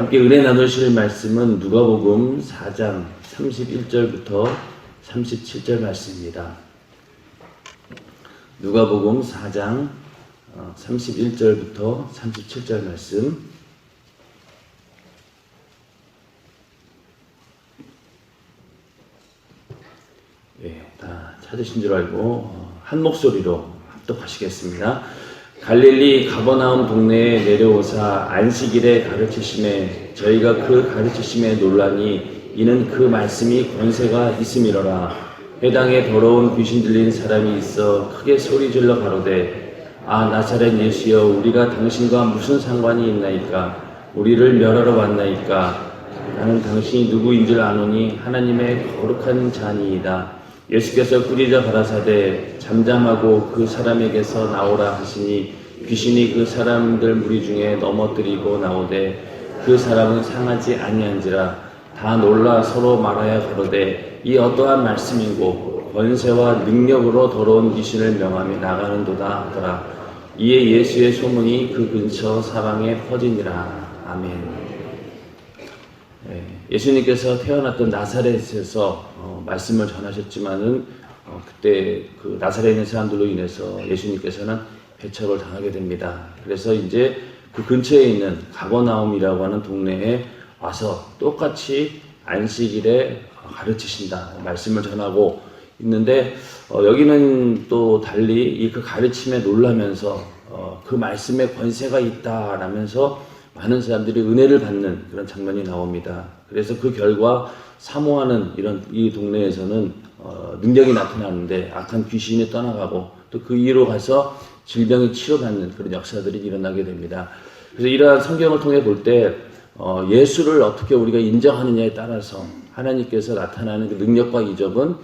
함께 은혜 나누실 말씀은 누가복음 4장 31절부터 37절 말씀입니다. 누가복음 4장 31절부터 37절 말씀. 다 찾으신 줄 알고 한 목소리로 합독하시겠습니다. 갈릴리 가버나움 동네에 내려오사 안식일에 가르치심에 저희가 그 가르치심에 놀라니 이는 그 말씀이 권세가 있음이로라. 회당에 더러운 귀신 들린 사람이 있어 크게 소리질러 가로되 아 나사렛 예수여 우리가 당신과 무슨 상관이 있나이까 우리를 멸하러 왔나이까 나는 당신이 누구인 줄 아노니 하나님의 거룩한 자니이다. 예수께서 꾸짖어 가라사대 잠잠하고 그 사람에게서 나오라 하시니 귀신이 그 사람들 무리 중에 넘어뜨리고 나오되 그 사람은 상하지 아니한지라. 다 놀라 서로 말하여 가로되 이 어떠한 말씀이고 권세와 능력으로 더러운 귀신을 명하며 나가는도다 하더라. 이에 예수의 소문이 그 근처 사방에 퍼지니라. 아멘. 예수님께서 태어났던 나사렛에서 말씀을 전하셨지만은 그때 그 나사렛에 있는 사람들로 인해서 예수님께서는 배척을 당하게 됩니다. 그래서 이제 그 근처에 있는 가버나움이라고 하는 동네에 와서 똑같이 안식일에 가르치신다 말씀을 전하고 있는데 여기는 또 달리 이 그 가르침에 놀라면서 그 말씀에 권세가 있다라면서 많은 사람들이 은혜를 받는 그런 장면이 나옵니다. 그래서 그 결과 사모하는 이 동네에서는 능력이 나타나는데 악한 귀신이 떠나가고 또 그 이로 가서 질병이 치료받는 그런 역사들이 일어나게 됩니다. 그래서 이러한 성경을 통해 볼 때 예수를 어떻게 우리가 인정하느냐에 따라서 하나님께서 나타나는 그 능력과 이적은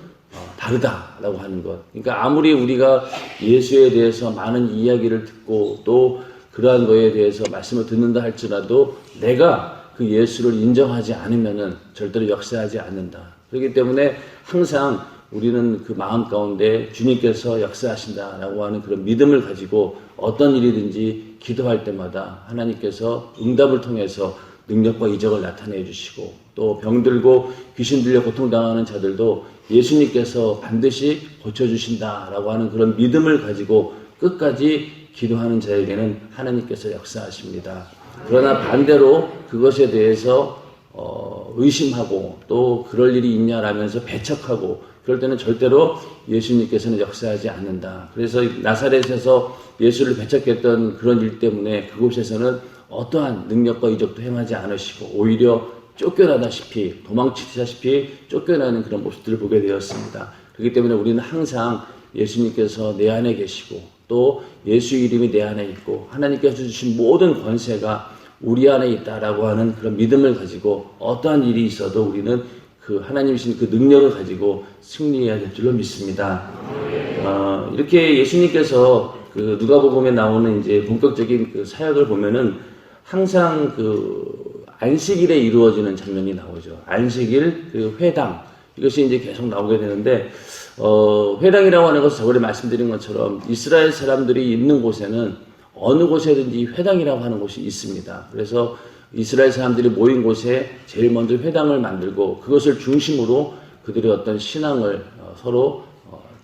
다르다라고 하는 것. 그러니까 아무리 우리가 예수에 대해서 많은 이야기를 듣고 또 그러한 거에 대해서 말씀을 듣는다 할지라도 내가 그 예수를 인정하지 않으면은 절대로 역사하지 않는다. 그렇기 때문에 항상 우리는 그 마음 가운데 주님께서 역사하신다라고 하는 그런 믿음을 가지고 어떤 일이든지 기도할 때마다 하나님께서 응답을 통해서 능력과 이적을 나타내 주시고 또 병들고 귀신 들려 고통당하는 자들도 예수님께서 반드시 고쳐주신다라고 하는 그런 믿음을 가지고 끝까지 기도하는 자에게는 하나님께서 역사하십니다. 그러나 반대로 그것에 대해서 의심하고 또 그럴 일이 있냐라면서 배척하고 그럴 때는 절대로 예수님께서는 역사하지 않는다. 그래서 나사렛에서 예수를 배척했던 그런 일 때문에 그곳에서는 어떠한 능력과 이적도 행하지 않으시고 오히려 쫓겨나다시피 도망치다시피 쫓겨나는 그런 모습들을 보게 되었습니다. 그렇기 때문에 우리는 항상 예수님께서 내 안에 계시고 또 예수 이름이 내 안에 있고 하나님께서 주신 모든 권세가 우리 안에 있다라고 하는 그런 믿음을 가지고 어떠한 일이 있어도 우리는 그 하나님이신 그 능력을 가지고 승리해야 될 줄로 믿습니다. 이렇게 예수님께서 그 누가복음에 나오는 이제 본격적인 그 사역을 보면은 항상 그 안식일에 이루어지는 장면이 나오죠. 안식일 그 회당 이것이 이제 계속 나오게 되는데 회당이라고 하는 것은 저번에 말씀드린 것처럼 이스라엘 사람들이 있는 곳에는 어느 곳에든지 회당이라고 하는 곳이 있습니다. 그래서 이스라엘 사람들이 모인 곳에 제일 먼저 회당을 만들고 그것을 중심으로 그들의 어떤 신앙을 서로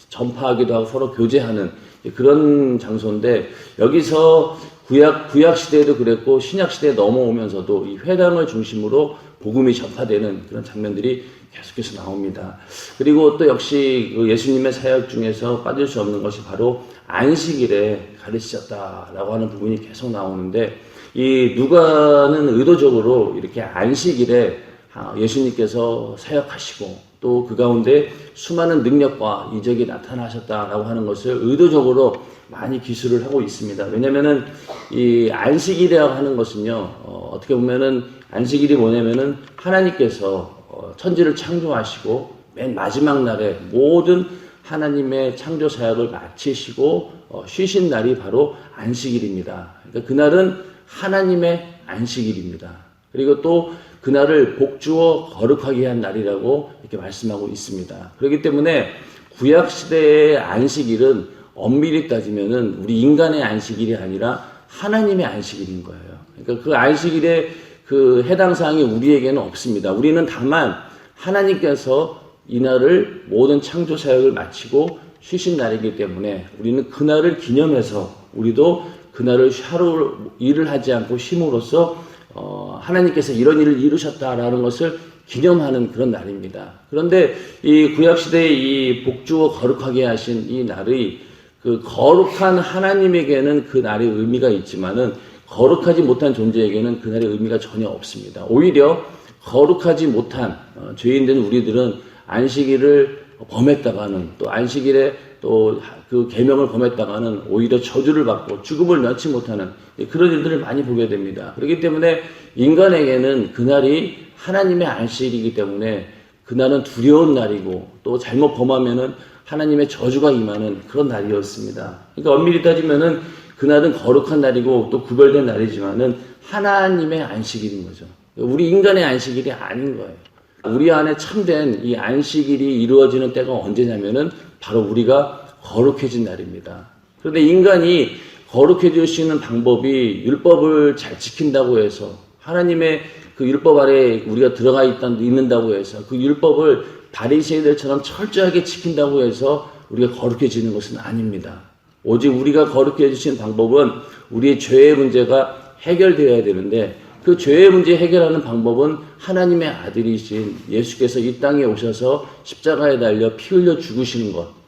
전파하기도 하고 서로 교제하는 그런 장소인데 여기서 구약 시대에도 그랬고 신약 시대에 넘어오면서도 이 회당을 중심으로 복음이 전파되는 그런 장면들이 계속해서 나옵니다. 그리고 또 역시 그 예수님의 사역 중에서 빠질 수 없는 것이 바로 안식일에 가르치셨다라고 하는 부분이 계속 나오는데 이 누가는 의도적으로 이렇게 안식일에 예수님께서 사역하시고 또 그 가운데 수많은 능력과 이적이 나타나셨다라고 하는 것을 의도적으로 많이 기술을 하고 있습니다. 왜냐면은 이 안식일이라고 하는 것은요, 어떻게 보면은 안식일이 뭐냐면은 하나님께서 천지를 창조하시고 맨 마지막 날에 모든 하나님의 창조 사역을 마치시고 쉬신 날이 바로 안식일입니다. 그러니까 그날은 하나님의 안식일입니다. 그리고 또 그날을 복주어 거룩하게 한 날이라고 이렇게 말씀하고 있습니다. 그렇기 때문에 구약시대의 안식일은 엄밀히 따지면은 우리 인간의 안식일이 아니라 하나님의 안식일인 거예요. 그러니까 그 안식일에 그 해당 사항이 우리에게는 없습니다. 우리는 다만 하나님께서 이날을 모든 창조 사역을 마치고 쉬신 날이기 때문에 우리는 그날을 기념해서 우리도 그날을 하루 일을 하지 않고 쉼으로써 하나님께서 이런 일을 이루셨다라는 것을 기념하는 그런 날입니다. 그런데 이 구약시대의 이 복주어 거룩하게 하신 이 날의 그 거룩한 하나님에게는 그 날의 의미가 있지만은 거룩하지 못한 존재에게는 그 날의 의미가 전혀 없습니다. 오히려 거룩하지 못한 죄인된 우리들은 안식일을 범했다가는 또 안식일에 또 그 계명을 범했다가는 오히려 저주를 받고 죽음을 면치 못하는 그런 일들을 많이 보게 됩니다. 그렇기 때문에 인간에게는 그날이 하나님의 안식일이기 때문에 그날은 두려운 날이고 또 잘못 범하면은 하나님의 저주가 임하는 그런 날이었습니다. 그러니까 엄밀히 따지면은 그날은 거룩한 날이고 또 구별된 날이지만은 하나님의 안식일인 거죠. 우리 인간의 안식일이 아닌 거예요. 우리 안에 참된 이 안식일이 이루어지는 때가 언제냐면은 바로 우리가 거룩해진 날입니다. 그런데 인간이 거룩해질 수 있는 방법이 율법을 잘 지킨다고 해서 하나님의 그 율법 아래 우리가 들어가 있는다고 해서 그 율법을 바리새인들처럼 철저하게 지킨다고 해서 우리가 거룩해지는 것은 아닙니다. 오직 우리가 거룩해지신 방법은 우리의 죄의 문제가 해결되어야 되는데 그 죄의 문제 해결하는 방법은 하나님의 아들이신 예수께서 이 땅에 오셔서 십자가에 달려 피 흘려 죽으시는 것.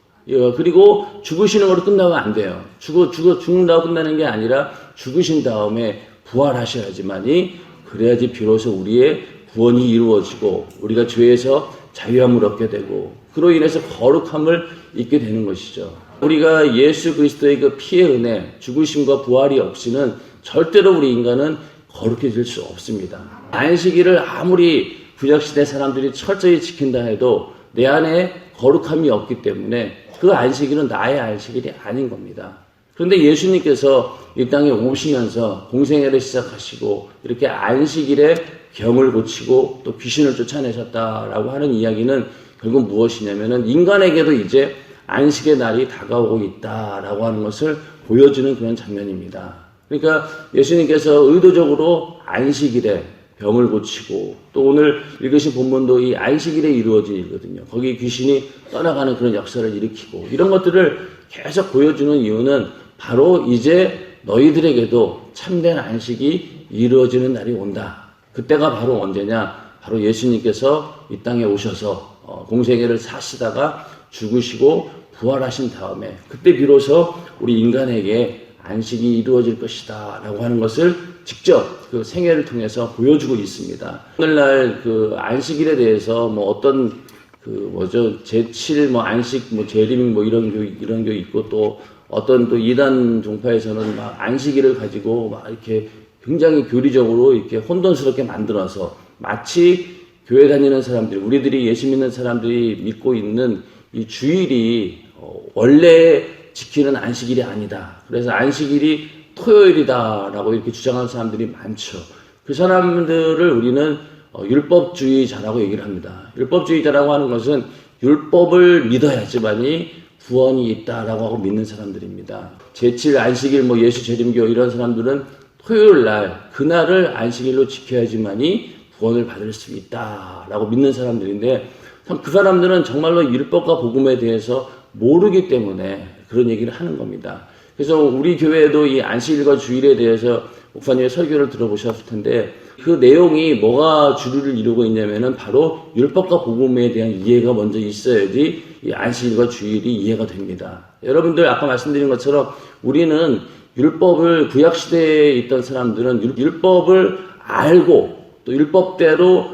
그리고 죽으시는 것으로 끝나면 안 돼요. 죽는다고 끝나는 게 아니라 죽으신 다음에 부활하셔야지만이 그래야지 비로소 우리의 구원이 이루어지고 우리가 죄에서 자유함을 얻게 되고 그로 인해서 거룩함을 잊게 되는 것이죠. 우리가 예수 그리스도의 그 피의 은혜, 죽으심과 부활이 없이는 절대로 우리 인간은 거룩해질 수 없습니다. 안식일을 아무리 구약시대 사람들이 철저히 지킨다 해도 내 안에 거룩함이 없기 때문에 그 안식일은 나의 안식일이 아닌 겁니다. 그런데 예수님께서 이 땅에 오시면서 공생애를 시작하시고 이렇게 안식일에 병을 고치고 또 귀신을 쫓아내셨다라고 하는 이야기는 결국 무엇이냐면은 인간에게도 이제 안식의 날이 다가오고 있다라고 하는 것을 보여주는 그런 장면입니다. 그러니까 예수님께서 의도적으로 안식일에 병을 고치고 또 오늘 읽으신 본문도 이 안식일에 이루어진 일거든요. 거기 귀신이 떠나가는 그런 역사를 일으키고 이런 것들을 계속 보여주는 이유는 바로 이제 너희들에게도 참된 안식이 이루어지는 날이 온다. 그때가 바로 언제냐? 바로 예수님께서 이 땅에 오셔서 공생애를 사시다가 죽으시고 부활하신 다음에 그때 비로소 우리 인간에게 안식이 이루어질 것이다 라고 하는 것을 직접 그 생애를 통해서 보여주고 있습니다. 오늘날 그 안식일에 대해서 뭐 어떤 제7 안식 재림 이런 게 있고 또 어떤 또 이단 종파에서는 막 안식일을 가지고 막 이렇게 굉장히 교리적으로 이렇게 혼돈스럽게 만들어서 마치 교회 다니는 사람들, 우리들이 예수 믿는 사람들이 믿고 있는 이 주일이 원래 지키는 안식일이 아니다. 그래서 안식일이 토요일이다라고 이렇게 주장하는 사람들이 많죠. 그 사람들을 우리는 율법주의자라고 얘기를 합니다. 율법주의자라고 하는 것은 율법을 믿어야지만이 구원이 있다라고 하고 믿는 사람들입니다. 제7 안식일, 예수 재림교 이런 사람들은 토요일 날, 그날을 안식일로 지켜야지만이 구원을 받을 수 있다라고 믿는 사람들인데 참 그 사람들은 정말로 율법과 복음에 대해서 모르기 때문에 그런 얘기를 하는 겁니다. 그래서 우리 교회에도 이 안식일과 주일에 대해서 목사님의 설교를 들어보셨을 텐데 그 내용이 뭐가 주류를 이루고 있냐면은 바로 율법과 복음에 대한 이해가 먼저 있어야지 이 안식일과 주일이 이해가 됩니다. 여러분들 아까 말씀드린 것처럼 우리는 율법을 구약시대에 있던 사람들은 율법을 알고 또 율법대로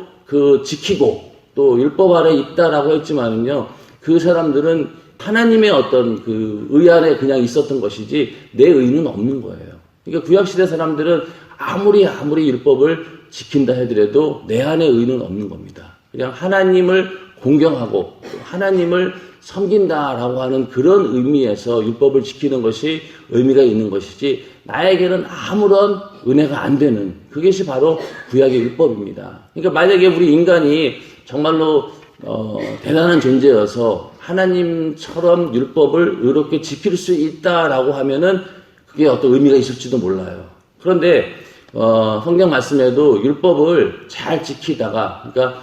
지키고 또 율법 아래 있다라고 했지만은요 그 사람들은 하나님의 어떤 의 안에 그냥 있었던 것이지 내 의는 없는 거예요. 그러니까 구약시대 사람들은 아무리 율법을 지킨다 하더라도 내 안에 의는 없는 겁니다. 그냥 하나님을 공경하고 하나님을 섬긴다라고 하는 그런 의미에서 율법을 지키는 것이 의미가 있는 것이지 나에게는 아무런 은혜가 안 되는 그것이 바로 구약의 율법입니다. 그러니까 만약에 우리 인간이 정말로 대단한 존재여서 하나님처럼 율법을 의롭게 지킬 수 있다라고 하면은 그게 어떤 의미가 있을지도 몰라요. 그런데 성경 말씀에도 율법을 잘 지키다가, 그러니까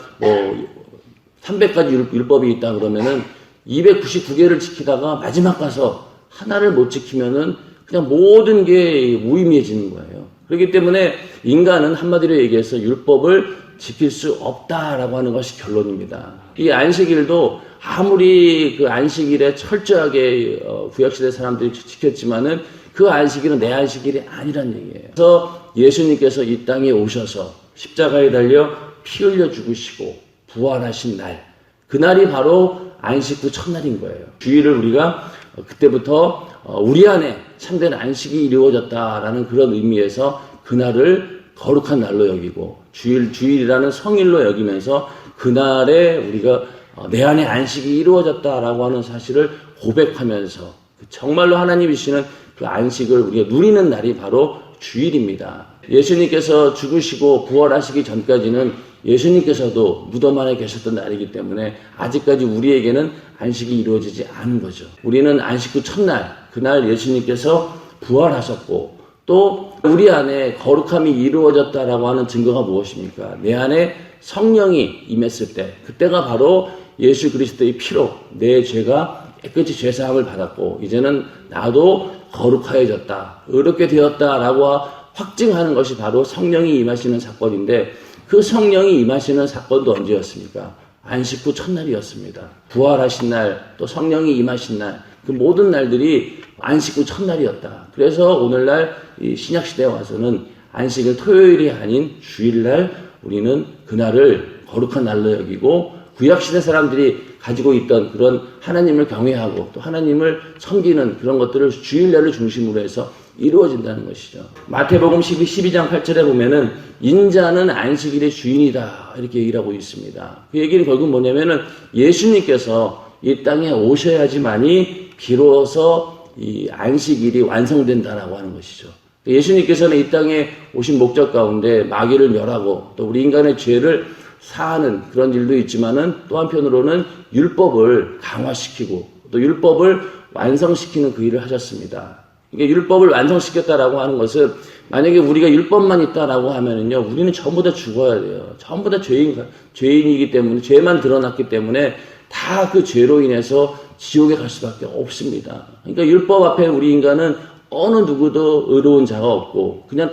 300가지 율법이 있다 그러면은 299개를 지키다가 마지막 가서 하나를 못 지키면은 그냥 모든 게 무의미해지는 거예요. 그렇기 때문에 인간은 한마디로 얘기해서 율법을 지킬 수 없다라고 하는 것이 결론입니다. 이 안식일도 아무리 그 안식일에 철저하게 구약시대 사람들이 지켰지만은 그 안식일은 내 안식일이 아니란 얘기예요. 그래서 예수님께서 이 땅에 오셔서 십자가에 달려 피 흘려 죽으시고 부활하신 날, 그날이 바로 안식 후 첫날인 거예요. 주일을 우리가 그때부터 우리 안에 참된 안식이 이루어졌다라는 그런 의미에서 그날을 거룩한 날로 여기고 주일이라는 성일로 여기면서 그날에 우리가 내 안에 안식이 이루어졌다라고 하는 사실을 고백하면서 정말로 하나님이시는 그 안식을 우리가 누리는 날이 바로 주일입니다. 예수님께서 죽으시고 부활하시기 전까지는 예수님께서도 무덤 안에 계셨던 날이기 때문에 아직까지 우리에게는 안식이 이루어지지 않은 거죠. 우리는 안식 후 첫날, 그날 예수님께서 부활하셨고 또 우리 안에 거룩함이 이루어졌다라고 하는 증거가 무엇입니까? 내 안에 성령이 임했을 때, 그때가 바로 예수 그리스도의 피로 내 죄가 깨끗이 죄사함을 받았고 이제는 나도 거룩하여졌다, 의롭게 되었다라고 확증하는 것이 바로 성령이 임하시는 사건인데, 그 성령이 임하시는 사건도 언제였습니까? 안식 후 첫날이었습니다. 부활하신 날, 또 성령이 임하신 날, 그 모든 날들이 안식 후 첫날이었다. 그래서 오늘날 이 신약시대에 와서는 안식일 토요일이 아닌 주일날 우리는 그날을 거룩한 날로 여기고 구약시대 사람들이 가지고 있던 그런 하나님을 경외하고 또 하나님을 섬기는 그런 것들을 주일날을 중심으로 해서 이루어진다는 것이죠. 마태복음 12장 8절에 보면은 인자는 안식일의 주인이다 이렇게 얘기를 하고 있습니다. 그 얘기는 결국 뭐냐면은 예수님께서 이 땅에 오셔야지만이 비로소 이 안식일이 완성된다라고 하는 것이죠. 예수님께서는 이 땅에 오신 목적 가운데 마귀를 멸하고 또 우리 인간의 죄를 사하는 그런 일도 있지만은 또 한편으로는 율법을 강화시키고 또 율법을 완성시키는 그 일을 하셨습니다. 이게 율법을 완성시켰다라고 하는 것은 만약에 우리가 율법만 있다라고 하면은요, 우리는 전부 다 죽어야 돼요. 전부 다 죄인이기 때문에, 죄만 드러났기 때문에 다 그 죄로 인해서 지옥에 갈 수밖에 없습니다. 그러니까 율법 앞에 우리 인간은 어느 누구도 의로운 자가 없고 그냥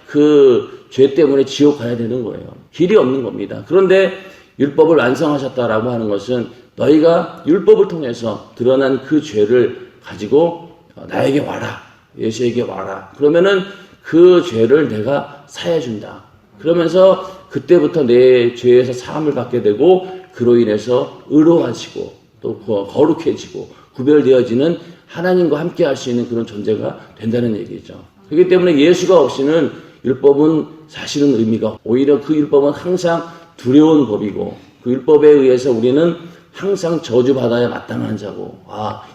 그 죄 때문에 지옥 가야 되는 거예요. 길이 없는 겁니다. 그런데 율법을 완성하셨다라고 하는 것은 너희가 율법을 통해서 드러난 그 죄를 가지고 나에게 와라. 예수에게 와라. 그러면은 그 죄를 내가 사해준다. 그러면서 그때부터 내 죄에서 사함을 받게 되고 그로 인해서 의로워지고 또 거룩해지고 구별되어지는 하나님과 함께 할 수 있는 그런 존재가 된다는 얘기죠. 그렇기 때문에 예수가 없이는 율법은 사실은 의미가 없고 오히려 그 율법은 항상 두려운 법이고 그 율법에 의해서 우리는 항상 저주받아야 마땅한 자고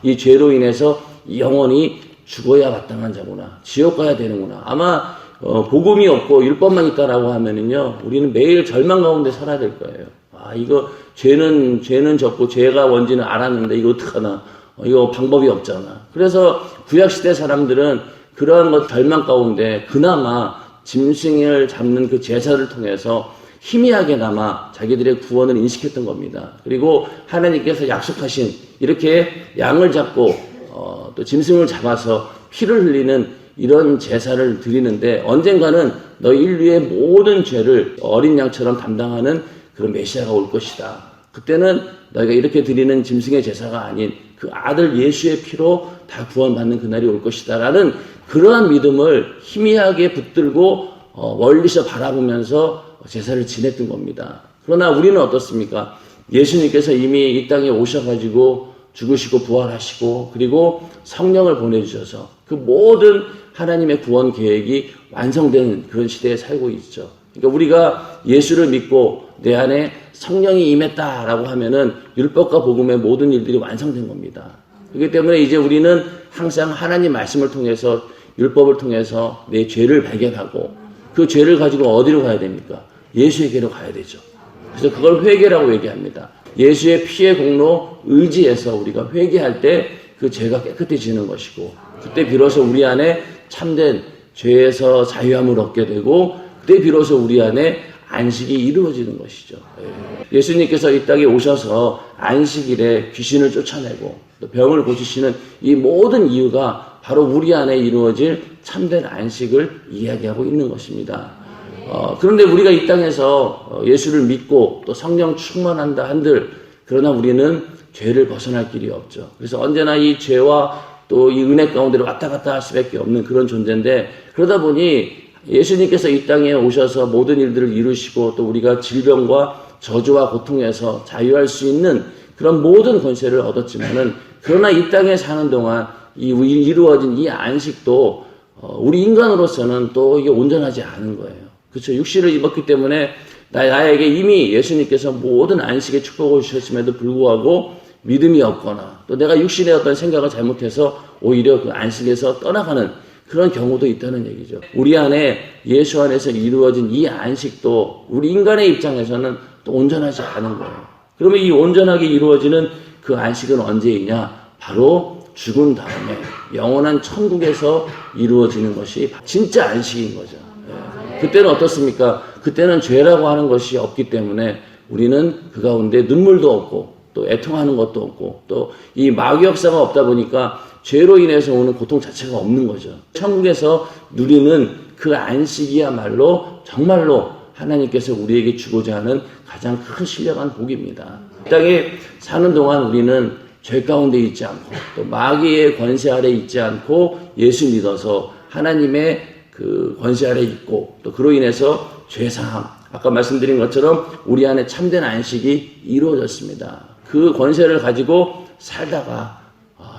이 죄로 인해서 영원히 죽어야 마땅한 자구나. 지옥 가야 되는구나. 아마 복음이 없고 율법만 있다라고 하면은요, 우리는 매일 절망 가운데 살아야 될 거예요. 이거 죄는 졌고 죄가 뭔지는 알았는데 이거 어떡하나. 이거 방법이 없잖아. 그래서 구약시대 사람들은 그러한 절망 가운데 그나마 짐승을 잡는 그 제사를 통해서 희미하게나마 자기들의 구원을 인식했던 겁니다. 그리고 하나님께서 약속하신 이렇게 양을 잡고 또 짐승을 잡아서 피를 흘리는 이런 제사를 드리는데 언젠가는 너희 인류의 모든 죄를 어린 양처럼 담당하는 그런 메시아가 올 것이다. 그때는 너희가 이렇게 드리는 짐승의 제사가 아닌 그 아들 예수의 피로 다 구원받는 그날이 올 것이다 라는 그러한 믿음을 희미하게 붙들고 멀리서 바라보면서 제사를 지냈던 겁니다. 그러나 우리는 어떻습니까? 예수님께서 이미 이 땅에 오셔가지고 죽으시고 부활하시고 그리고 성령을 보내주셔서 그 모든 하나님의 구원 계획이 완성된 그런 시대에 살고 있죠. 그러니까 우리가 예수를 믿고 내 안에 성령이 임했다라고 하면은 율법과 복음의 모든 일들이 완성된 겁니다. 그렇기 때문에 이제 우리는 항상 하나님 말씀을 통해서 율법을 통해서 내 죄를 발견하고 그 죄를 가지고 어디로 가야 됩니까? 예수에게로 가야 되죠. 그래서 그걸 회개라고 얘기합니다. 예수의 피의 공로 의지해서 우리가 회개할 때 그 죄가 깨끗해지는 것이고 그때 비로소 우리 안에 참된 죄에서 자유함을 얻게 되고 그때 비로소 우리 안에 안식이 이루어지는 것이죠. 예수님께서 이 땅에 오셔서 안식일에 귀신을 쫓아내고 또 병을 고치시는 이 모든 이유가 바로 우리 안에 이루어질 참된 안식을 이야기하고 있는 것입니다. 그런데 우리가 이 땅에서 예수를 믿고 또 성령 충만한다 한들 그러나 우리는 죄를 벗어날 길이 없죠. 그래서 언제나 이 죄와 또 이 은혜 가운데로 왔다 갔다 할 수밖에 없는 그런 존재인데 그러다 보니 예수님께서 이 땅에 오셔서 모든 일들을 이루시고 또 우리가 질병과 저주와 고통에서 자유할 수 있는 그런 모든 권세를 얻었지만은 그러나 이 땅에 사는 동안 이루어진 이 안식도 우리 인간으로서는 또 이게 온전하지 않은 거예요. 그렇죠. 육신을 입었기 때문에 나에게 이미 예수님께서 모든 안식의 축복을 주셨음에도 불구하고 믿음이 없거나 또 내가 육신의 어떤 생각을 잘못해서 오히려 그 안식에서 떠나가는 그런 경우도 있다는 얘기죠. 우리 안에 예수 안에서 이루어진 이 안식도 우리 인간의 입장에서는 또 온전하지 않은 거예요. 그러면 이 온전하게 이루어지는 그 안식은 언제이냐? 바로 죽은 다음에 영원한 천국에서 이루어지는 것이 진짜 안식인 거죠. 그때는 어떻습니까? 그때는 죄라고 하는 것이 없기 때문에 우리는 그 가운데 눈물도 없고 또 애통하는 것도 없고 또 이 마귀 역사가 없다 보니까 죄로 인해서 오는 고통 자체가 없는 거죠. 천국에서 누리는 그 안식이야말로 정말로 하나님께서 우리에게 주고자 하는 가장 큰 신령한 복입니다. 이 땅에 사는 동안 우리는 죄 가운데 있지 않고 또 마귀의 권세 아래 있지 않고 예수 믿어서 하나님의 그 권세 아래 있고 또 그로 인해서 죄사함 아까 말씀드린 것처럼 우리 안에 참된 안식이 이루어졌습니다. 그 권세를 가지고 살다가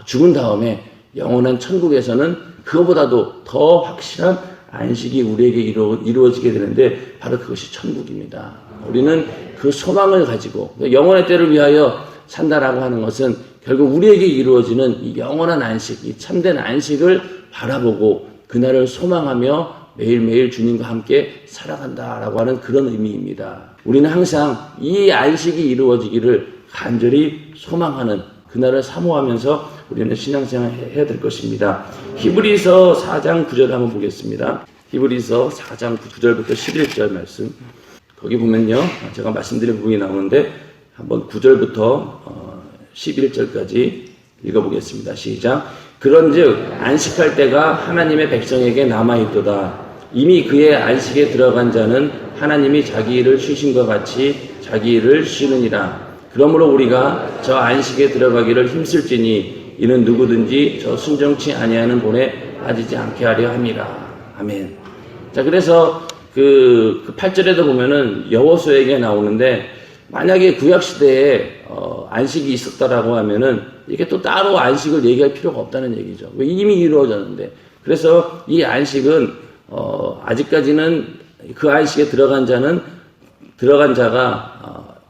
죽은 다음에 영원한 천국에서는 그거보다도 더 확실한 안식이 우리에게 이루어지게 되는데 바로 그것이 천국입니다. 우리는 그 소망을 가지고 영원의 때를 위하여 산다라고 하는 것은 결국 우리에게 이루어지는 이 영원한 안식, 이 참된 안식을 바라보고 그날을 소망하며 매일매일 주님과 함께 살아간다라고 하는 그런 의미입니다. 우리는 항상 이 안식이 이루어지기를 간절히 소망하는 그날을 사모하면서 우리는 신앙생활 해야 될 것입니다. 히브리서 4장 9절 한번 보겠습니다. 히브리서 4장 9절부터 11절 말씀. 거기 보면요. 제가 말씀드린 부분이 나오는데 한번 9절부터 11절까지 읽어보겠습니다. 시작. 그런즉 안식할 때가 하나님의 백성에게 남아있도다. 이미 그의 안식에 들어간 자는 하나님이 자기 일을 쉬신 것 같이 자기 일을 쉬느니라. 그러므로 우리가 저 안식에 들어가기를 힘쓸지니 이는 누구든지 저 순정치 아니하는 본에 빠지지 않게 하려 함이라. 아멘. 자, 그래서 그 8절에도 보면은 여호수아에게 나오는데 만약에 구약시대에 안식이 있었다라고 하면은 이게 또 따로 안식을 얘기할 필요가 없다는 얘기죠. 왜 이미 이루어졌는데. 그래서 이 안식은 아직까지는 그 안식에 들어간 자가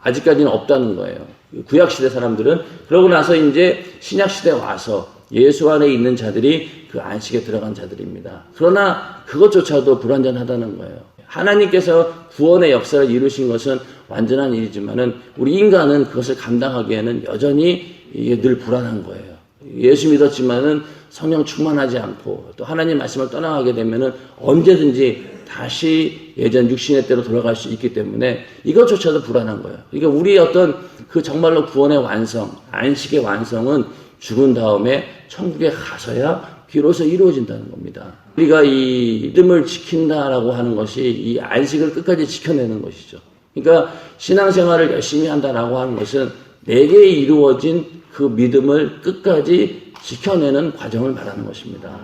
아직까지는 없다는 거예요. 구약시대 사람들은. 그러고 나서 이제 신약시대에 와서 예수 안에 있는 자들이 그 안식에 들어간 자들입니다. 그러나 그것조차도 불완전하다는 거예요. 하나님께서 구원의 역사를 이루신 것은 완전한 일이지만은 우리 인간은 그것을 감당하기에는 여전히 이게 늘 불안한 거예요. 예수 믿었지만은 성령 충만하지 않고 또 하나님 말씀을 떠나가게 되면은 언제든지 다시 예전 육신의 때로 돌아갈 수 있기 때문에 이것조차도 불안한 거예요. 그러니까 우리의 어떤 그 정말로 구원의 완성, 안식의 완성은 죽은 다음에 천국에 가서야 비로소 이루어진다는 겁니다. 우리가 이 믿음을 지킨다라고 하는 것이 이 안식을 끝까지 지켜내는 것이죠. 그러니까 신앙생활을 열심히 한다라고 하는 것은 내게 이루어진 그 믿음을 끝까지 지켜내는 과정을 말하는 것입니다.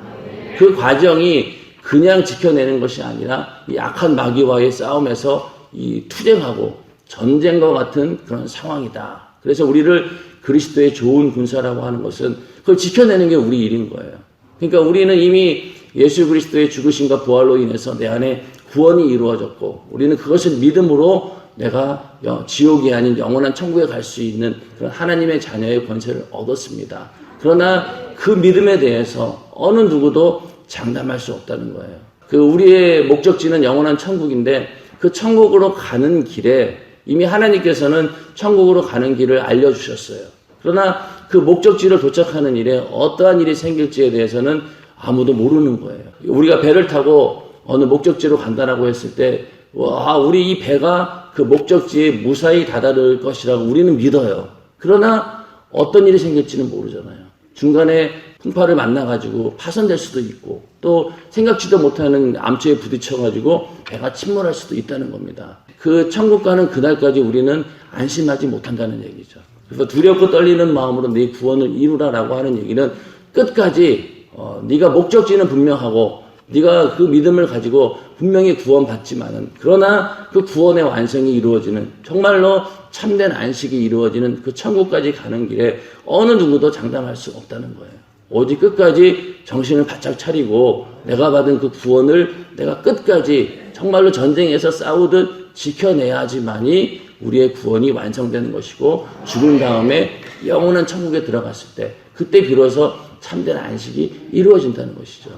그 과정이 그냥 지켜내는 것이 아니라 이 악한 마귀와의 싸움에서 이 투쟁하고 전쟁과 같은 그런 상황이다. 그래서 우리를 그리스도의 좋은 군사라고 하는 것은 그걸 지켜내는 게 우리 일인 거예요. 그러니까 우리는 이미 예수 그리스도의 죽으심과 부활로 인해서 내 안에 구원이 이루어졌고 우리는 그것을 믿음으로 내가 지옥이 아닌 영원한 천국에 갈 수 있는 그런 하나님의 자녀의 권세를 얻었습니다. 그러나 그 믿음에 대해서 어느 누구도 장담할 수 없다는 거예요. 그 우리의 목적지는 영원한 천국인데 그 천국으로 가는 길에 이미 하나님께서는 천국으로 가는 길을 알려주셨어요. 그러나 그 목적지를 도착하는 일에 어떠한 일이 생길지에 대해서는 아무도 모르는 거예요. 우리가 배를 타고 어느 목적지로 간다라고 했을 때, 와, 우리 이 배가 그 목적지에 무사히 다다를 것이라고 우리는 믿어요. 그러나 어떤 일이 생길지는 모르잖아요. 중간에 풍파를 만나가지고 파손될 수도 있고, 또 생각지도 못하는 암초에 부딪혀가지고 배가 침몰할 수도 있다는 겁니다. 그 천국 가는 그날까지 우리는 안심하지 못한다는 얘기죠. 그래서 두렵고 떨리는 마음으로 네 구원을 이루라라고 하는 얘기는 끝까지 네가 목적지는 분명하고 네가 그 믿음을 가지고 분명히 구원받지만은, 그러나 그 구원의 완성이 이루어지는, 정말로 참된 안식이 이루어지는 그 천국까지 가는 길에 어느 누구도 장담할 수 없다는 거예요. 오직 끝까지 정신을 바짝 차리고 내가 받은 그 구원을 내가 끝까지 정말로 전쟁에서 싸우듯 지켜내야지만이 우리의 구원이 완성되는 것이고, 죽은 다음에 영원한 천국에 들어갔을 때 그때 비로소 참된 안식이 이루어진다는 것이죠.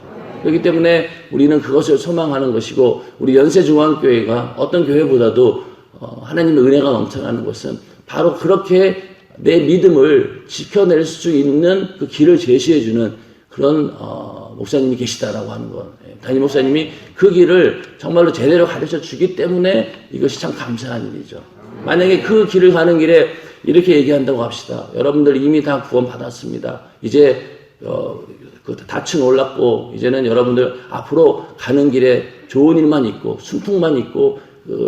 그렇기 때문에 우리는 그것을 소망하는 것이고, 우리 연세중앙교회가 어떤 교회보다도 하나님의 은혜가 넘쳐나는 것은 바로 그렇게 내 믿음을 지켜낼 수 있는 그 길을 제시해주는 그런 목사님이 계시다라고 하는 것. 담임 목사님이 그 길을 정말로 제대로 가르쳐 주기 때문에 이것이 참 감사한 일이죠. 만약에 그 길을 가는 길에 이렇게 얘기한다고 합시다. 여러분들 이미 다 구원 받았습니다. 이제 그 닻은 올랐고 이제는 여러분들 앞으로 가는 길에 좋은 일만 있고 순풍만 있고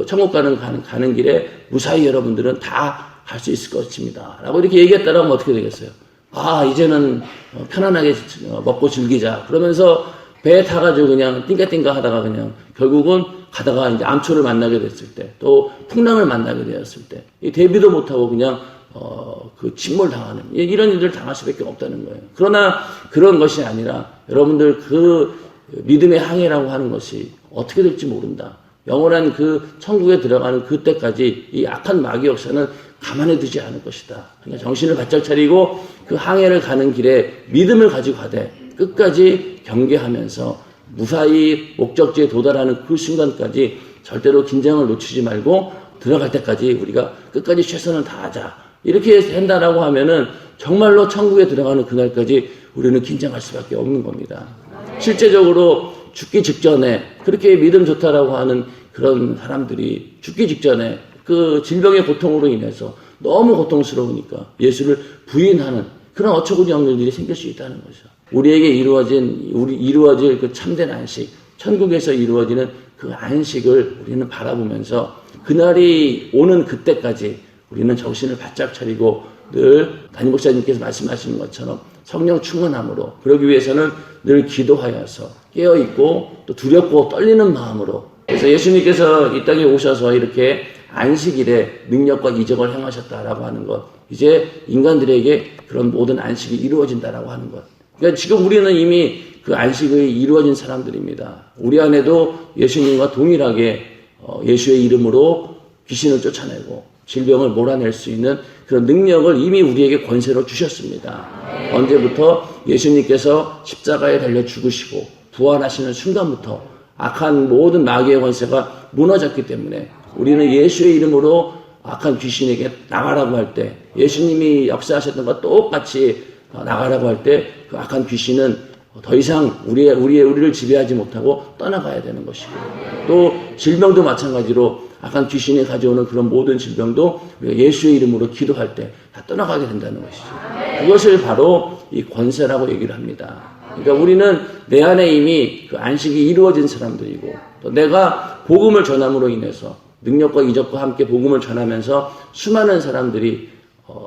천국 가는 길에 무사히 여러분들은 다 할 수 있을 것입니다. 라고 이렇게 얘기했다라면 어떻게 되겠어요? 아, 이제는 편안하게 먹고 즐기자. 그러면서 배에 타가지고 그냥 띵까띵까 하다가 그냥 결국은 가다가 이제 암초를 만나게 됐을 때, 또 풍랑을 만나게 되었을 때, 이 대비도 못하고 그냥 그 침몰 당하는 이런 일들을 당할 수밖에 없다는 거예요. 그러나 그런 것이 아니라 여러분들 그 믿음의 항해라고 하는 것이 어떻게 될지 모른다. 영원한 그 천국에 들어가는 그때까지 이 악한 마귀 역사는 가만히 두지 않을 것이다. 그러니까 정신을 바짝 차리고 그 항해를 가는 길에 믿음을 가지고 가되 끝까지 경계하면서 무사히 목적지에 도달하는 그 순간까지 절대로 긴장을 놓치지 말고 들어갈 때까지 우리가 끝까지 최선을 다하자. 이렇게 한다라고 하면은 정말로 천국에 들어가는 그날까지 우리는 긴장할 수밖에 없는 겁니다. 실제적으로 죽기 직전에 그렇게 믿음 좋다라고 하는 그런 사람들이 죽기 직전에 그 질병의 고통으로 인해서 너무 고통스러우니까 예수를 부인하는 그런 어처구니 없는 일이 생길 수 있다는 거죠. 우리에게 이루어질 그 참된 안식, 천국에서 이루어지는 그 안식을 우리는 바라보면서 그날이 오는 그때까지 우리는 정신을 바짝 차리고 늘 담임 목사님께서 말씀하시는 것처럼 성령 충만함으로, 그러기 위해서는 늘 기도하여서 깨어있고 또 두렵고 떨리는 마음으로. 그래서 예수님께서 이 땅에 오셔서 이렇게 안식일에 능력과 이적을 행하셨다라고 하는 것, 이제 인간들에게 그런 모든 안식이 이루어진다라고 하는 것. 그러니까 지금 우리는 이미 그 안식이 이루어진 사람들입니다. 우리 안에도 예수님과 동일하게 예수의 이름으로 귀신을 쫓아내고 질병을 몰아낼 수 있는 그런 능력을 이미 우리에게 권세로 주셨습니다. 언제부터? 예수님께서 십자가에 달려 죽으시고 부활하시는 순간부터 악한 모든 마귀의 권세가 무너졌기 때문에 우리는 예수의 이름으로 악한 귀신에게 나가라고 할 때, 예수님이 역사하셨던 것과 똑같이 나가라고 할 때 그 악한 귀신은 더 이상 우리를 지배하지 못하고 떠나가야 되는 것이고, 또 질병도 마찬가지로 악한 귀신이 가져오는 그런 모든 질병도 우리가 예수의 이름으로 기도할 때 다 떠나가게 된다는 것이죠. 그것을 바로 이 권세라고 얘기를 합니다. 그러니까 우리는 내 안에 이미 그 안식이 이루어진 사람들이고, 또 내가 복음을 전함으로 인해서 능력과 이적과 함께 복음을 전하면서 수많은 사람들이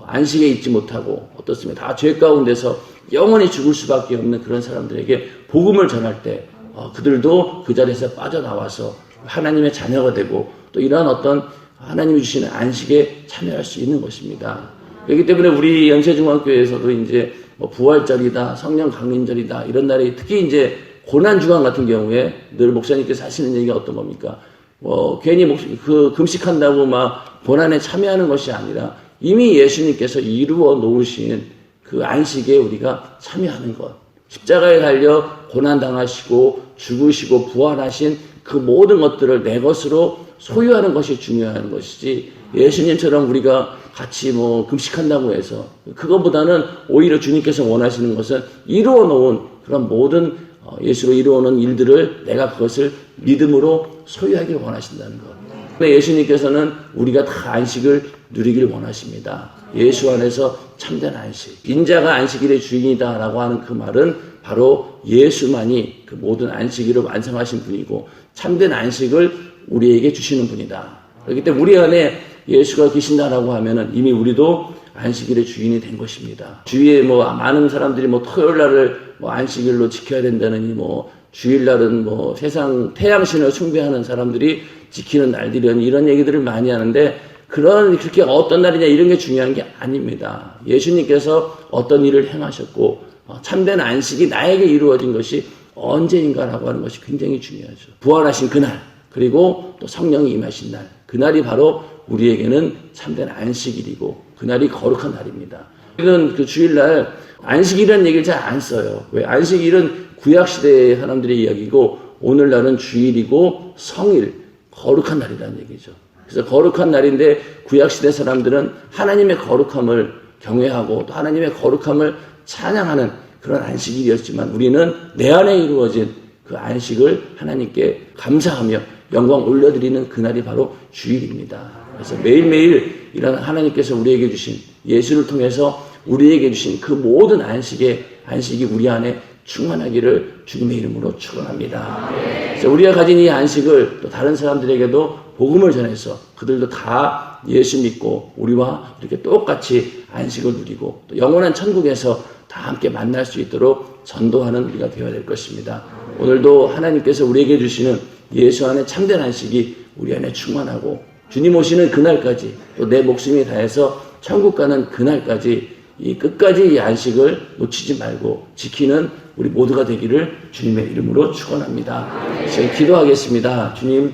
안식에 있지 못하고 어떻습니까? 다 죄 가운데서 영원히 죽을 수밖에 없는 그런 사람들에게 복음을 전할 때 그들도 그 자리에서 빠져나와서 하나님의 자녀가 되고 또 이러한 어떤 하나님이 주시는 안식에 참여할 수 있는 것입니다. 그렇기 때문에 우리 연세중앙교회에서도 이제 부활절이다, 성령 강림절이다 이런 날에 특히 이제 고난주간 같은 경우에 늘 목사님께서 하시는 얘기가 어떤 겁니까? 괜히 그 금식한다고 막 고난에 참여하는 것이 아니라 이미 예수님께서 이루어 놓으신 그 안식에 우리가 참여하는 것. 십자가에 달려 고난당하시고 죽으시고 부활하신 그 모든 것들을 내 것으로 소유하는 것이 중요한 것이지, 예수님처럼 우리가 같이 금식한다고 해서 그것보다는 오히려 주님께서 원하시는 것은 이루어 놓은 그런 모든 예수로 이루어오는 일들을 내가 그것을 믿음으로 소유하길 원하신다는 것. 예수님께서는 우리가 다 안식을 누리길 원하십니다. 예수 안에서 참된 안식. 인자가 안식일의 주인이다라고 하는 그 말은 바로 예수만이 그 모든 안식일을 완성하신 분이고 참된 안식을 우리에게 주시는 분이다. 그렇기 때문에 우리 안에 예수가 계신다라고 하면은 이미 우리도 안식일의 주인이 된 것입니다. 주위에 많은 사람들이 토요일날을 안식일로 지켜야 된다느니 주일날은 세상 태양신을 숭배하는 사람들이 지키는 날들이니 이런 얘기들을 많이 하는데 그렇게 어떤 날이냐 이런 게 중요한 게 아닙니다. 예수님께서 어떤 일을 행하셨고 참된 안식이 나에게 이루어진 것이 언제인가라고 하는 것이 굉장히 중요하죠. 부활하신 그날 그리고 또 성령이 임하신 날 그날이 바로 우리에게는 참된 안식일이고 그날이 거룩한 날입니다. 우리는 그 주일날 안식일이라는 얘기를 잘 안 써요. 왜? 안식일은 구약시대의 사람들의 이야기고 오늘날은 주일이고 성일, 거룩한 날이라는 얘기죠. 그래서 거룩한 날인데 구약시대 사람들은 하나님의 거룩함을 경외하고 또 하나님의 거룩함을 찬양하는 그런 안식일이었지만 우리는 내 안에 이루어진 그 안식을 하나님께 감사하며 영광 올려드리는 그날이 바로 주일입니다. 그래서 매일매일 이런 하나님께서 우리에게 주신 예수를 통해서 우리에게 주신 그 모든 안식이 우리 안에 충만하기를 주님의 이름으로 축원합니다. 그래서 우리가 가진 이 안식을 또 다른 사람들에게도 복음을 전해서 그들도 다 예수 믿고 우리와 이렇게 똑같이 안식을 누리고 또 영원한 천국에서 다 함께 만날 수 있도록 전도하는 우리가 되어야 될 것입니다. 오늘도 하나님께서 우리에게 주시는 예수 안에 참된 안식이 우리 안에 충만하고 주님 오시는 그날까지 또 내 목숨이 다해서 천국 가는 그날까지 끝까지 이 안식을 놓치지 말고 지키는 우리 모두가 되기를 주님의 이름으로 축원합니다. 지금 기도하겠습니다. 주님,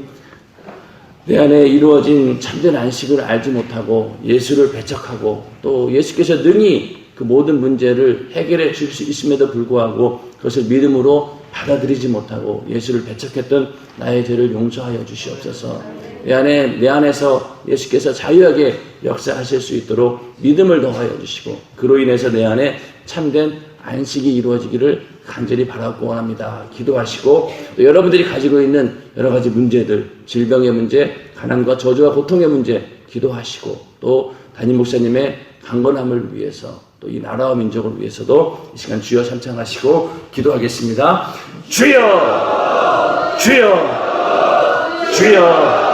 내 안에 이루어진 참된 안식을 알지 못하고 예수를 배척하고 또 예수께서 능히 그 모든 문제를 해결해 줄 수 있음에도 불구하고 그것을 믿음으로 받아들이지 못하고 예수를 배척했던 나의 죄를 용서하여 주시옵소서. 내 안에서 예수께서 자유하게 역사하실 수 있도록 믿음을 더하여 주시고 그로 인해서 내 안에 참된 안식이 이루어지기를 간절히 바라고 원합니다. 기도하시고 또 여러분들이 가지고 있는 여러 가지 문제들, 질병의 문제, 가난과 저주와 고통의 문제 기도하시고 또 담임 목사님의 강건함을 위해서 또 이 나라와 민족을 위해서도 이 시간 주여 삼창하시고 기도하겠습니다. 주여! 주여! 주여!